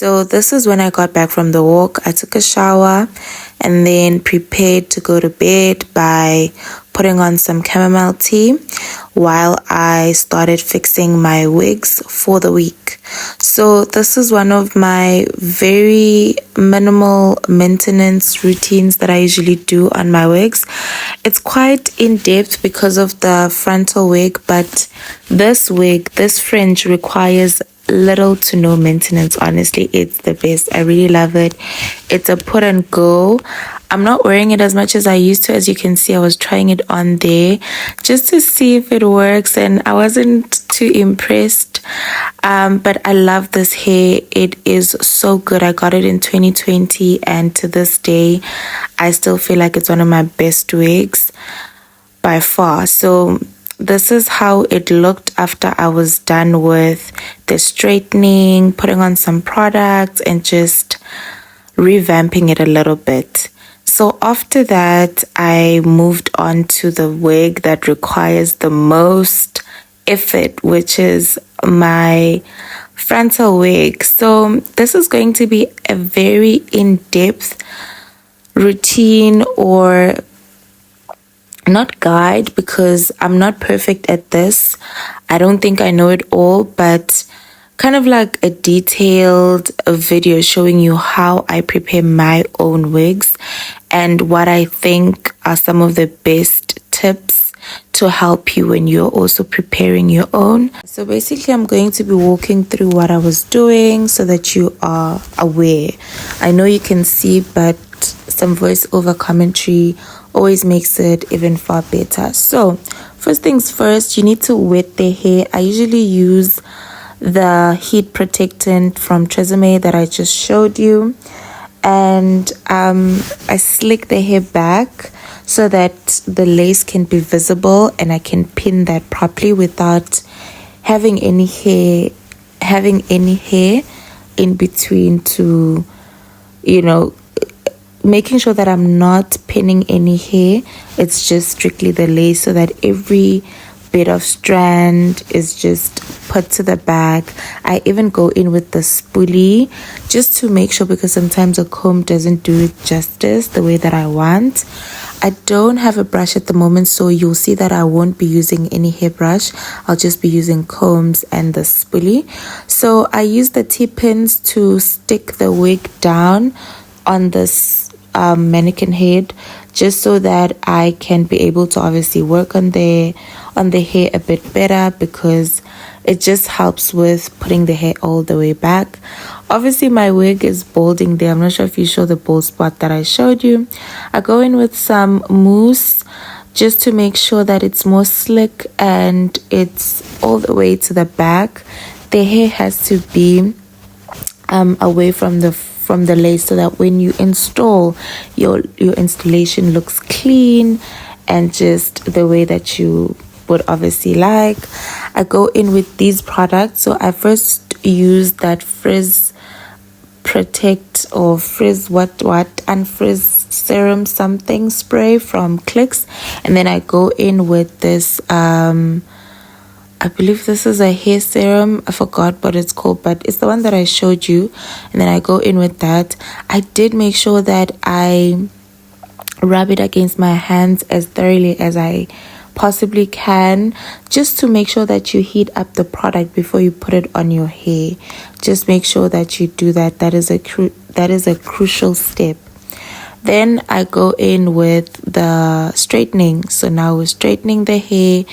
So this is when I got back from the walk. I took a shower and then prepared to go to bed by putting on some chamomile tea while I started fixing my wigs for the week. So this is one of my very minimal maintenance routines that I usually do on my wigs. It's quite in-depth because of the frontal wig, but this fringe requires little to no maintenance. Honestly, it's the best. I really love it. It's a put and go. I'm not wearing it as much as I used to. As you can see, I was trying it on there just to see if it works, and I wasn't too impressed. But I love this hair. It is so good. I got it in 2020, and to this day I still feel like it's one of my best wigs by far. So this is how it looked after I was done with the straightening, putting on some products, and just revamping it a little bit. So after that, I moved on to the wig that requires the most effort, which is my frontal wig. So this is going to be a very in-depth routine, or not guide, because I'm not perfect at this. I don't think I know it all, but kind of like a detailed video showing you how I prepare my own wigs and what I think are some of the best tips to help you when you're also preparing your own. So basically, I'm going to be walking through what I was doing so that you are aware. I know you can see, but some voiceover commentary always makes it even far better. So first things first, you need to wet the hair. I usually use the heat protectant from Tresemme that I just showed you, and I slick the hair back so that the lace can be visible and I can pin that properly without having any hair in between, to, you know, making sure that I'm not pinning any hair. It's just strictly the lace, so that every bit of strand is just put to the back. I even go in with the spoolie just to make sure, because sometimes a comb doesn't do it justice the way that I want. I don't have a brush at the moment, so you'll see that I won't be using any hairbrush. I'll just be using combs and the spoolie. So I use the T-pins to stick the wig down on this mannequin head, just so that I can be able to obviously work on the hair a bit better, because it just helps with putting the hair all the way back. Obviously my wig is balding there. I'm not sure if you saw the bald spot that I showed you. I go in with some mousse just to make sure that it's more slick and it's all the way to the back. The hair has to be away from the lace, so that when you install, your installation looks clean and just the way that you would obviously like. I go in with these products. So I first use that Frizz Protect or Frizz Unfrizz serum something spray from Clicks, and then I go in with this I believe this is a hair serum. I forgot what it's called, but it's the one that I showed you. And then I go in with that. I did make sure that I rub it against my hands as thoroughly as I possibly can, just to make sure that you heat up the product before you put it on your hair. Just make sure that you do that. That is a crucial step. Then I go in with the straightening. So now we're straightening the hair.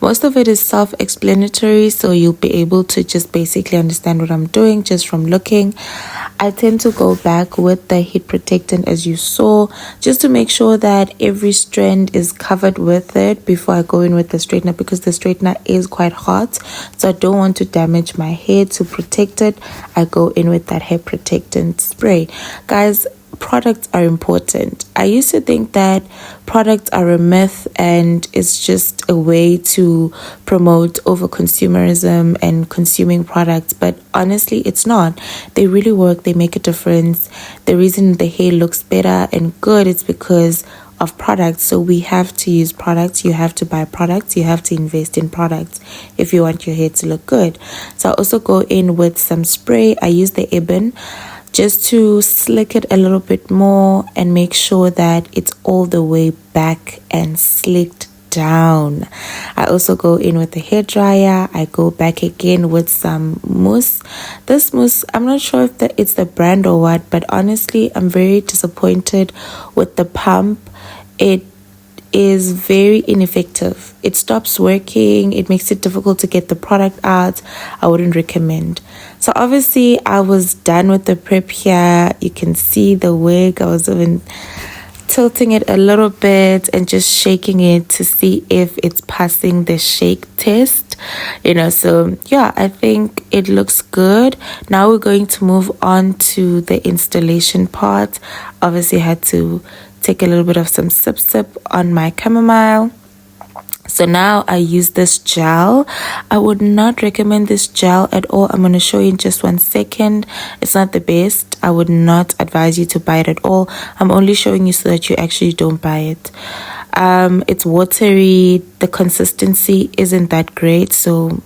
Most of it is self-explanatory, so you'll be able to just basically understand what I'm doing just from looking. I tend to go back with the heat protectant, as you saw, just to make sure that every strand is covered with it before I go in with the straightener, because the straightener is quite hot, so I don't want to damage my hair. To protect it, I go in with that hair protectant spray. Guys, products are important. I used to think that products are a myth and it's just a way to promote over consumerism and consuming products, but honestly it's not. They really work. They make a difference. The reason the hair looks better and good is because of products. So we have to use products, you have to buy products, you have to invest in products if you want your hair to look good. So I also go in with some spray. I use the Ebin just to slick it a little bit more and make sure that it's all the way back and slicked down. I also go in with the hair dryer. I go back again with some mousse. This mousse, I'm not sure if it's the brand or what, but honestly, I'm very disappointed with the pump. It is very ineffective. It stops working. It makes it difficult to get the product out. I wouldn't recommend. So obviously I was done with the prep here. You can see the wig. I was even tilting it a little bit and just shaking it to see if it's passing the shake test, so yeah, I think it looks good. Now we're going to move on to the installation part. Obviously I had to take a little bit of some sip on my chamomile. So now I use this gel. I would not recommend this gel at all. I'm going to show you in just 1 second. It's not the best. I would not advise you to buy it at all. I'm only showing you so that you actually don't buy it. It's watery. The consistency isn't that great, so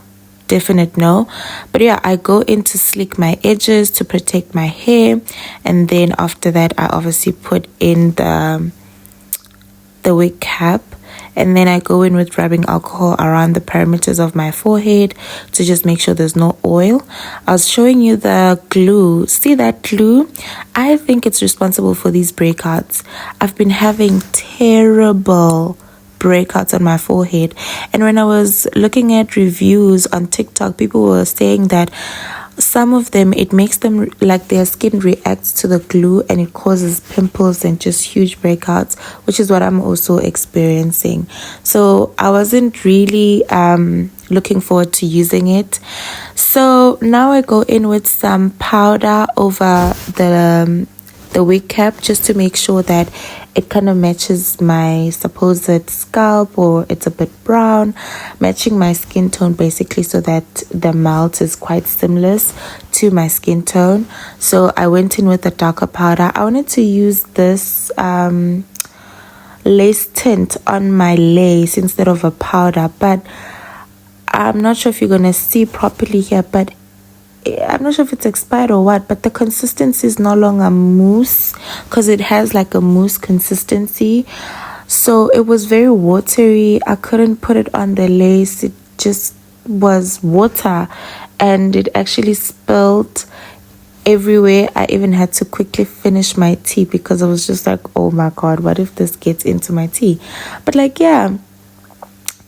definite no. But yeah, I go in to slick my edges to protect my hair, and then after that I obviously put in the wig cap. And then I go in with rubbing alcohol around the perimeters of my forehead to just make sure there's no oil. I was showing you the glue. See that glue? I think it's responsible for these breakouts. I've been having terrible breakouts on my forehead. And when I was looking at reviews on TikTok, people were saying that some of them, it makes them like their skin reacts to the glue and it causes pimples and just huge breakouts, which is what I'm also experiencing. So I wasn't really looking forward to using it. So now I go in with some powder over the wig cap just to make sure that it kind of matches my supposed scalp, or it's a bit brown, matching my skin tone basically, so that the melt is quite seamless to my skin tone. So I went in with a darker powder. I wanted to use this lace tint on my lace instead of a powder, but I'm not sure if you're gonna see properly here, but I'm not sure if it's expired or what, but the consistency is no longer mousse, because it has like a mousse consistency. So it was very watery. I couldn't put it on the lace. It just was water, and it actually spilled everywhere. I even had to quickly finish my tea because I was just like, oh my god, what if this gets into my tea? But like, yeah,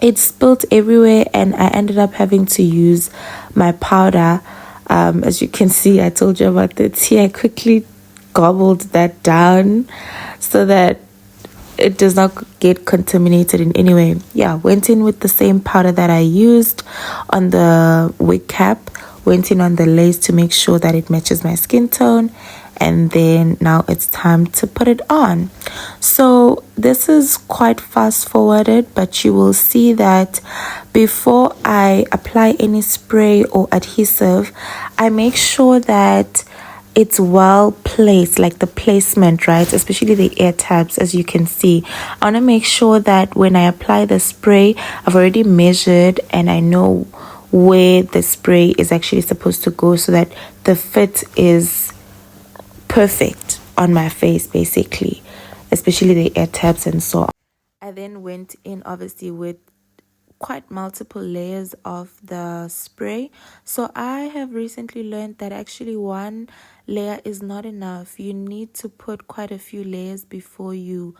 it spilled everywhere, and I ended up having to use my powder. As you can see, I told you about the tea. I quickly gobbled that down so that it does not get contaminated in any way. Yeah, went in with the same powder that I used on the wig cap, went in on the lace to make sure that it matches my skin tone, and then now it's time to put it on. So this is quite fast forwarded, but you will see that before I apply any spray or adhesive, I make sure that it's well placed, like the placement, right? Especially the ear tabs, as you can see. I want to make sure that when I apply the spray, I've already measured and I know where the spray is actually supposed to go, so that the fit is perfect on my face, basically, especially the ear tabs and so on. I then went in obviously with quite multiple layers of the spray. So I have recently learned that actually one layer is not enough. You need to put quite a few layers before you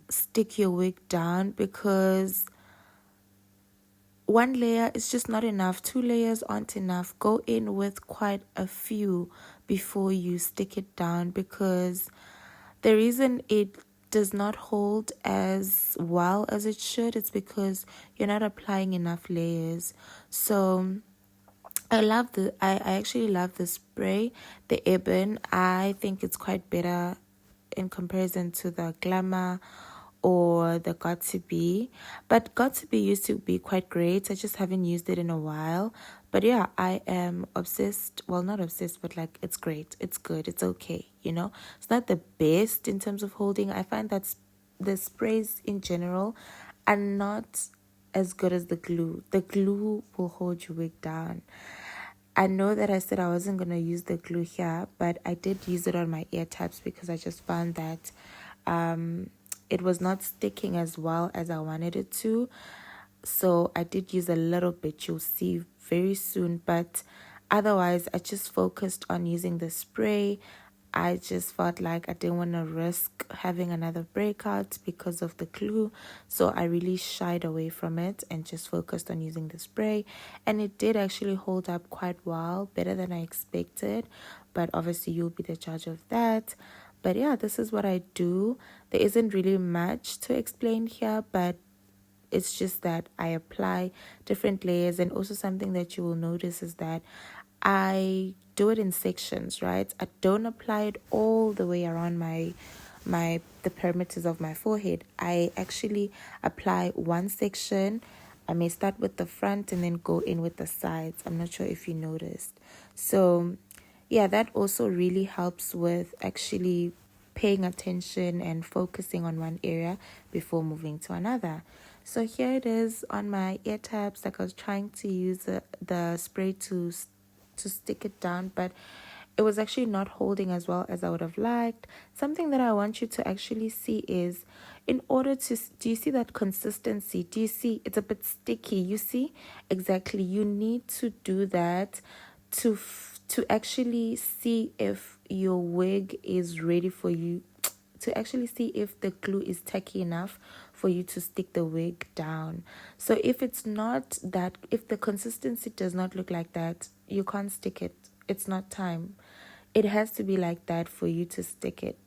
stick your wig down, because one layer is just not enough. 2 layers aren't enough. Go in with quite a few before you stick it down, because the reason it does not hold as well as it should, it's because you're not applying enough layers. So I actually love the spray, the Ebin. I think it's quite better in comparison to the Glamour or the Got2b. But Got2b used to be quite great. I just haven't used it in a while. But yeah, I am obsessed. Well, not obsessed, but like, it's great. It's good. It's okay. It's not the best in terms of holding. I find that the sprays in general are not as good as the glue. The glue will hold your wig down. I know that I said I wasn't going to use the glue here, but I did use it on my ear tabs because I just found that it was not sticking as well as I wanted it to. So I did use a little bit, you'll see very soon, but otherwise I just focused on using the spray. I just felt like I didn't want to risk having another breakout because of the glue, so I really shied away from it and just focused on using the spray. And it did actually hold up quite well, better than I expected, but obviously you'll be the judge of that. But yeah, this is what I do. There isn't really much to explain here, but it's just that I apply different layers. And also something that you will notice is that I do it in sections, right? I don't apply it all the way around the perimeters of my forehead. I actually apply one section. I may start with the front and then go in with the sides. I'm not sure if you noticed. So yeah, that also really helps with actually paying attention and focusing on one area before moving to another. So here it is on my ear tabs. Like I was trying to use the spray to stick it down, but it was actually not holding as well as I would have liked. Something that I want you to actually see is, in order to, do you see that consistency? Do you see it's a bit sticky? You see? Exactly. You need to do that to actually see if your wig is ready for you, to actually see if the glue is tacky enough for you to stick the wig down. So if it's not that, if the consistency does not look like that, you can't stick it. It's not time. It has to be like that for you to stick it.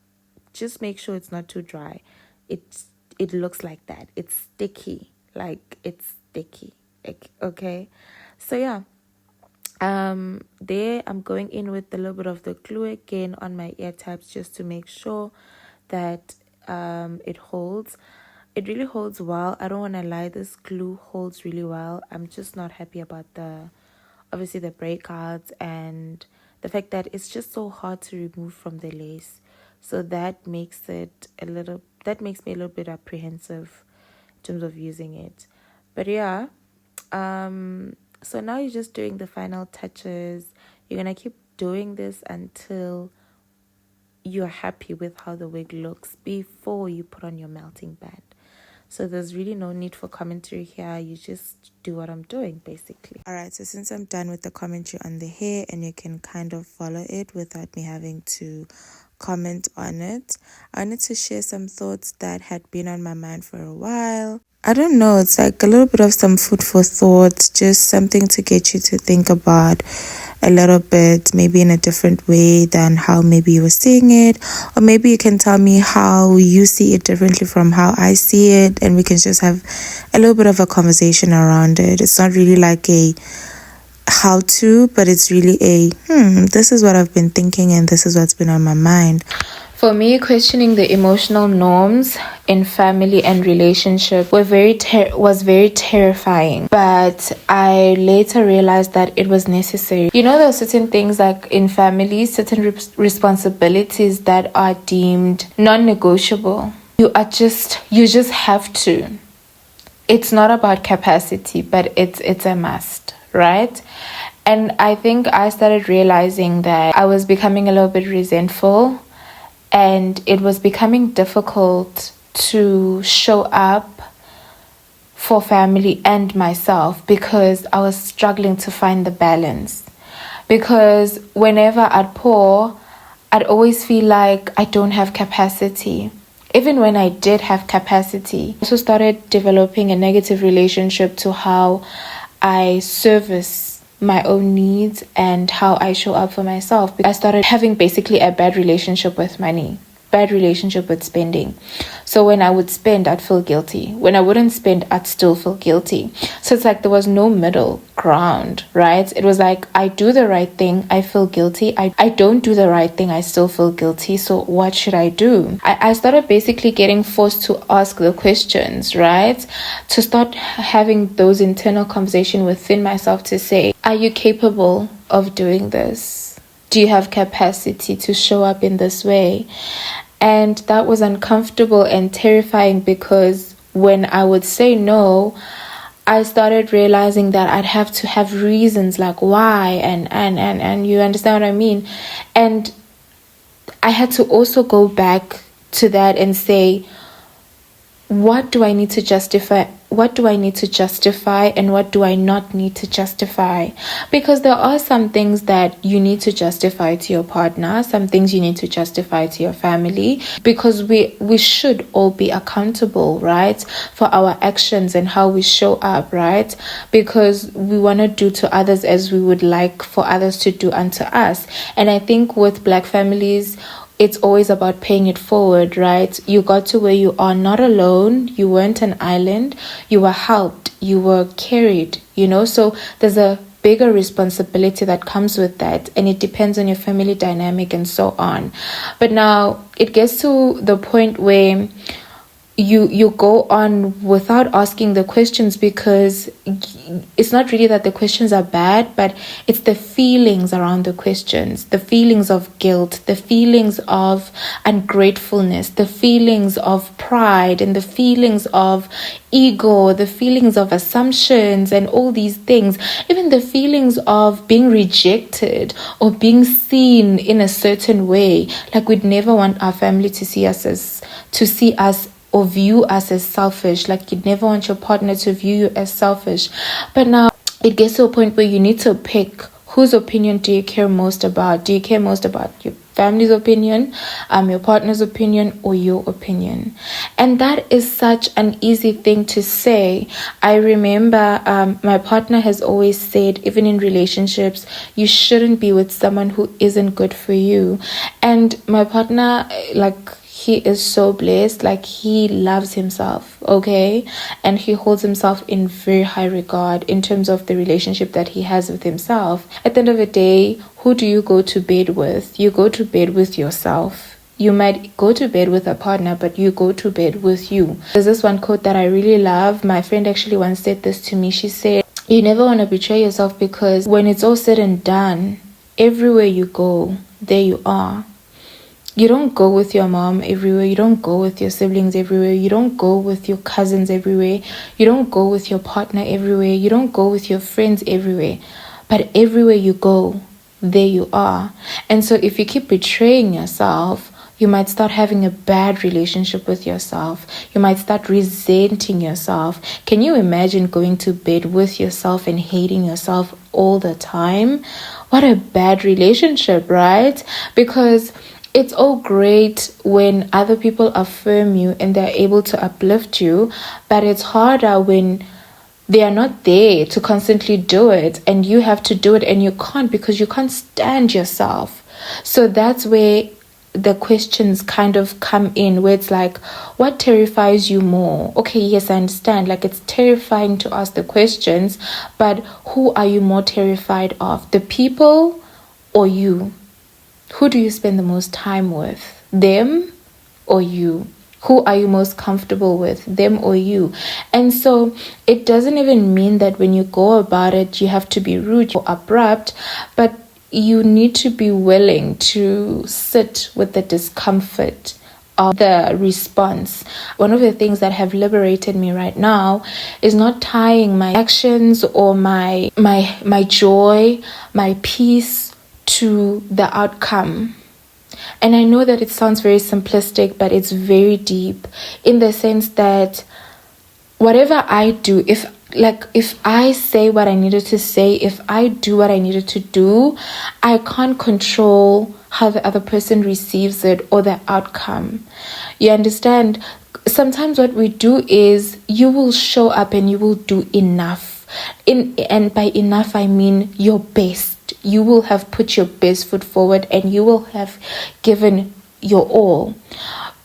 Just make sure it's not too dry. It looks like that. It's sticky. Like it's sticky. Okay. So yeah. There I'm going in with a little bit of the glue again on my ear tabs just to make sure that it holds. It really holds well. I don't want to lie, this glue holds really well. I'm just not happy about obviously the breakouts and the fact that it's just so hard to remove from the lace. So that makes me a little bit apprehensive in terms of using it. But yeah, so now you're just doing the final touches. You're gonna keep doing this until you're happy with how the wig looks before you put on your melting band. So there's really no need for commentary here. You just do what I'm doing, basically. All right, so since I'm done with the commentary on the hair and you can kind of follow it without me having to comment on it, I wanted to share some thoughts that had been on my mind for a while. I don't know, it's like a little bit of some food for thought, just something to get you to think about a little bit, maybe in a different way than how maybe you were seeing it, or maybe you can tell me how you see it differently from how I see it, and we can just have a little bit of a conversation around it. It's not really like a how to, but it's really a this is what I've been thinking and this is what's been on my mind. For me, questioning the emotional norms in family and relationship was very terrifying. But I later realized that it was necessary. You know, there are certain things like in families, certain responsibilities that are deemed non-negotiable. You just have to. It's not about capacity, but it's a must, right? And I think I started realizing that I was becoming a little bit resentful. And it was becoming difficult to show up for family and myself because I was struggling to find the balance. Because whenever I'd pour, I'd always feel like I don't have capacity. Even when I did have capacity, I also started developing a negative relationship to how I service my own needs and how I show up for myself. I started having basically a bad relationship with money, bad relationship with spending. So when I would spend, I'd feel guilty. When I wouldn't spend, I'd still feel guilty. So it's like there was no middle ground, right? It was like I do the right thing, I feel guilty. I don't do the right thing, I still feel guilty. So what should I do? I started basically getting forced to ask the questions, right? To start having those internal conversations within myself to say, are you capable of doing this? Do you have capacity to show up in this way? And that was uncomfortable and terrifying, because when I would say no, I started realizing that I'd have to have reasons like why, and you understand what I mean? And I had to also go back to that and say, what do I need to justify? What do I need to justify, and what do I not need to justify? Because there are some things that you need to justify to your partner, some things you need to justify to your family, because we should all be accountable, right, for our actions and how we show up, right? Because we want to do to others as we would like for others to do unto us. And I think with Black families, it's always about paying it forward, right? You got to where you are not alone. You weren't an island. You were helped. You were carried, So there's a bigger responsibility that comes with that. And it depends on your family dynamic and so on. But now it gets to the point where you go on without asking the questions, because it's not really that the questions are bad, but it's the feelings around the questions, the feelings of guilt, the feelings of ungratefulness, the feelings of pride, and the feelings of ego, the feelings of assumptions, and all these things, even the feelings of being rejected or being seen in a certain way. Like, we'd never want our family to see us or view us as selfish. Like, you'd never want your partner to view you as selfish. But now it gets to a point where you need to pick, whose opinion do you care most about? Do you care most about your family's opinion, your partner's opinion, or your opinion? And that is such an easy thing to say. I remember my partner has always said, even in relationships, you shouldn't be with someone who isn't good for you. And my partner, he is so blessed. Like, he loves himself, okay? And he holds himself in very high regard in terms of the relationship that he has with himself. At the end of the day, who do you go to bed with? You go to bed with yourself. You might go to bed with a partner, but you go to bed with you. There's this one quote that I really love. My friend actually once said this to me. She said, you never want to betray yourself, because when it's all said and done, everywhere you go, there you are. You don't go with your mom everywhere. You don't go with your siblings everywhere. You don't go with your cousins everywhere. You don't go with your partner everywhere. You don't go with your friends everywhere. But everywhere you go, there you are. And so if you keep betraying yourself, you might start having a bad relationship with yourself. You might start resenting yourself. Can you imagine going to bed with yourself and hating yourself all the time? What a bad relationship, right? Because it's all great when other people affirm you and they're able to uplift you, but it's harder when they are not there to constantly do it, and you have to do it, and you can't, because you can't stand yourself. So that's where the questions kind of come in, where it's like, what terrifies you more? Okay, yes, I understand. Like, it's terrifying to ask the questions, but who are you more terrified of? The people or you? Who do you spend the most time with? Them or you? Who are you most comfortable with? Them or you? And so it doesn't even mean that when you go about it, you have to be rude or abrupt, but you need to be willing to sit with the discomfort of the response. One of the things that have liberated me right now is not tying my actions or my joy, my peace to the outcome. And I know that it sounds very simplistic, but it's very deep, in the sense that whatever I do, if I say what I needed to say, if I do what I needed to do, I can't control how the other person receives it or the outcome. You understand? Sometimes what we do is, you will show up and you will do enough. And by enough, I mean your best. You will have put your best foot forward and you will have given your all.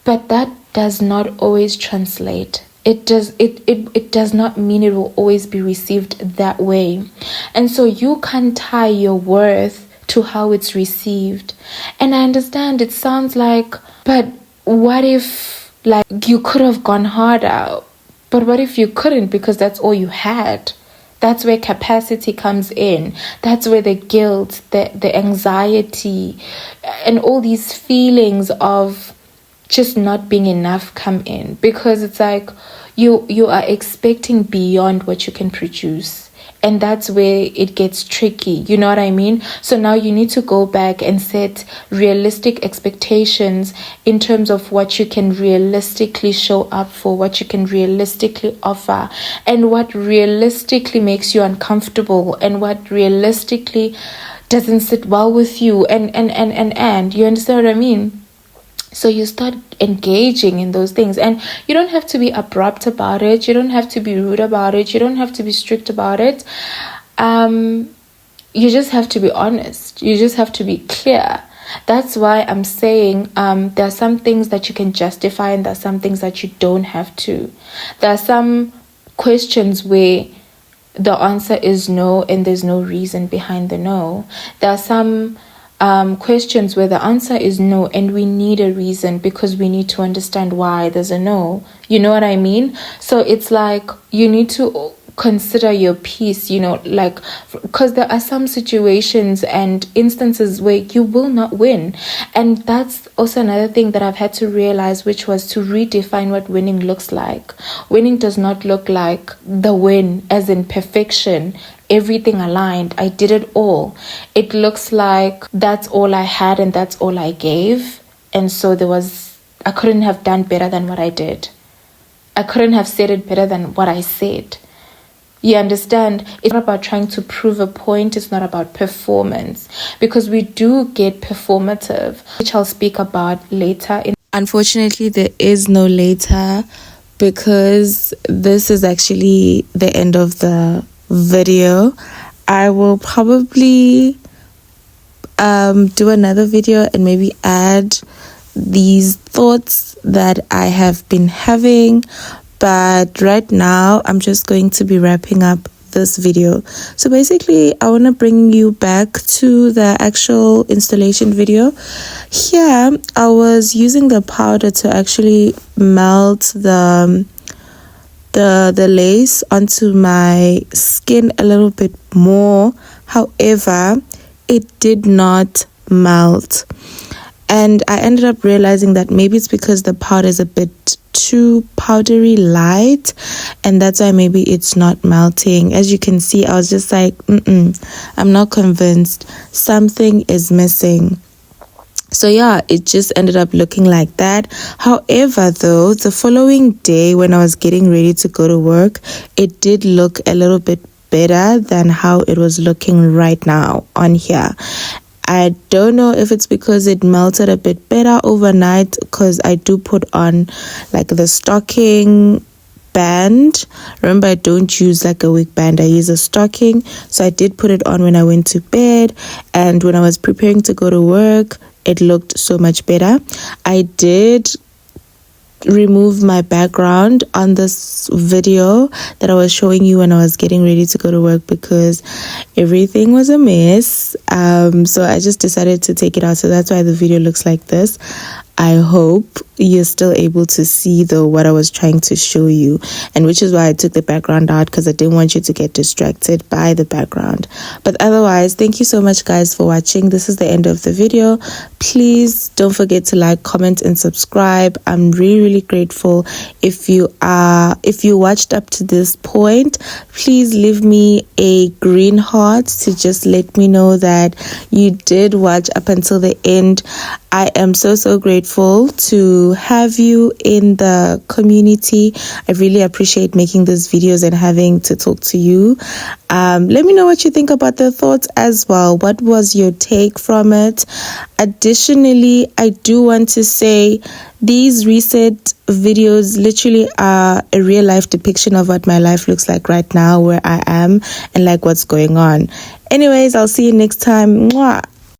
But that does not always translate. It does not mean it will always be received that way. And so you can't tie your worth to how it's received. And I understand it sounds like, but what if you could have gone harder? But what if you couldn't, because that's all you had? That's where capacity comes in. That's where the guilt, the anxiety, and all these feelings of just not being enough come in, because it's like you are expecting beyond what you can produce. And that's where it gets tricky. You know what I mean? So now you need to go back and set realistic expectations in terms of what you can realistically show up for, what you can realistically offer, and what realistically makes you uncomfortable, and what realistically doesn't sit well with you. And you understand what I mean? So you start engaging in those things, and you don't have to be abrupt about it. You don't have to be rude about it. You don't have to be strict about it. You just have to be honest. You just have to be clear. That's why I'm saying there are some things that you can justify, and there are some things that you don't have to. There are some questions where the answer is no, and there's no reason behind the no. There are some questions where the answer is no, and we need a reason, because we need to understand why there's a no. You know what I mean? So it's like you need to consider your peace, you know, like, because there are some situations and instances where you will not win. And that's also another thing that I've had to realize, which was to redefine what winning looks like. Winning does not look like the win as in perfection, everything aligned, I did it all. It looks like that's all I had and that's all I gave. And so I couldn't have done better than what I did. I couldn't have said it better than what I said. You understand? It's not about trying to prove a point. It's not about performance, because we do get performative, which I'll speak about later. Unfortunately, there is no later, because this is actually the end of the video. I will probably do another video and maybe add these thoughts that I have been having. But right now, I'm just going to be wrapping up this video. So basically, I want to bring you back to the actual installation video. Here, I was using the powder to actually melt the lace onto my skin a little bit more. However, it did not melt. And I ended up realizing that maybe it's because the powder is a bit too powdery light, and that's why maybe it's not melting. As you can see, I was just like, I'm not convinced. Something is missing. So yeah, it just ended up looking like that. However, though, the following day when I was getting ready to go to work, it did look a little bit better than how it was looking right now on here. I don't know if it's because it melted a bit better overnight, because I do put on like the stocking band. Remember, I don't use like a wig band, I use a stocking. So I did put it on when I went to bed, and when I was preparing to go to work, it looked so much better. I did remove my background on this video that I was showing you when I was getting ready to go to work, because everything was a mess. So I just decided to take it out. So that's why the video looks like this. I hope you're still able to see though what I was trying to show you, and which is why I took the background out, because I didn't want you to get distracted by the background. But otherwise, thank you so much guys for watching. This is the end of the video. Please don't forget to like, comment and subscribe. I'm really grateful. If you watched up to this point, please leave me a green heart to just let me know that you did watch up until the end. I am so grateful to have you in the community. I really appreciate making these videos and having to talk to you. Let me know what you think about the thoughts as well. What was your take from it? Additionally, I do want to say these reset videos literally are a real life depiction of what my life looks like right now, where I am, and like what's going on. Anyways, I'll see you next time. Mwah.